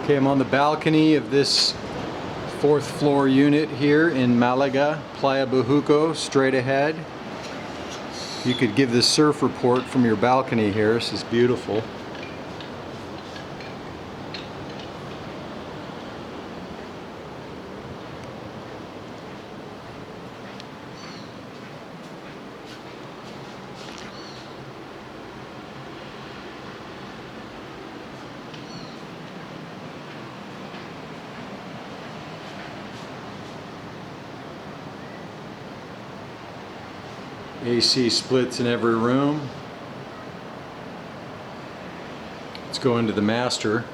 Okay, I'm on the balcony of this fourth floor unit here in Malaga, Playa Bajuco, straight ahead. You could give this surf report from your balcony here. This is beautiful. AC splits in every room. Let's go into the master.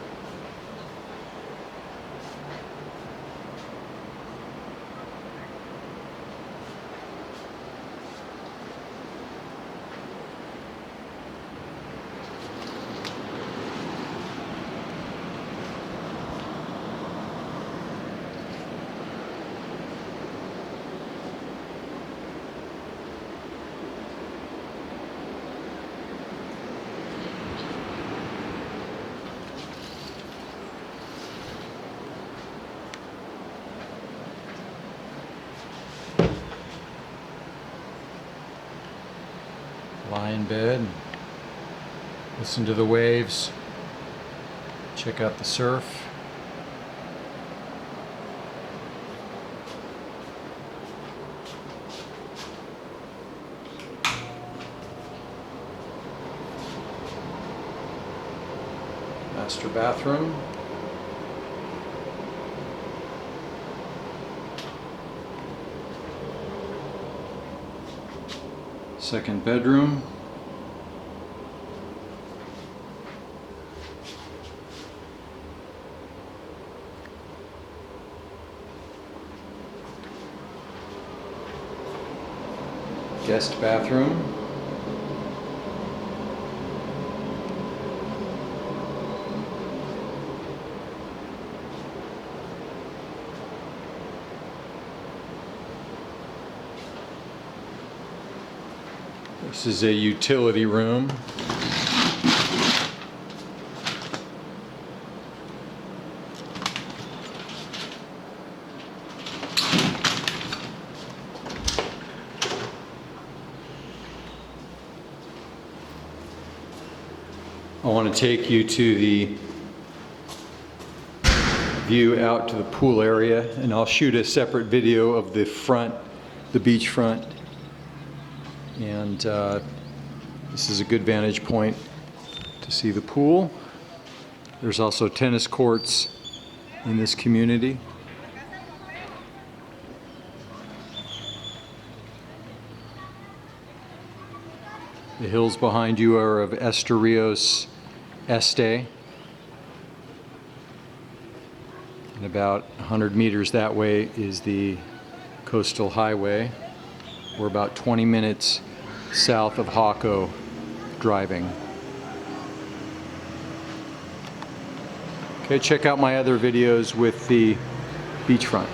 Lie in bed, listen to the waves, check out the surf. Master bathroom. Second bedroom. Guest bathroom. This is a utility room. I want to take you to the view out to the pool area, and I'll shoot a separate video of the front, the beach front. And this is a good vantage point to see the pool. There's also tennis courts in this community. The hills behind you are of Esturios Este. And about 100 meters that way is the coastal highway. We're about 20 minutes south of Jaco driving. Okay, check out my other videos with the beachfront.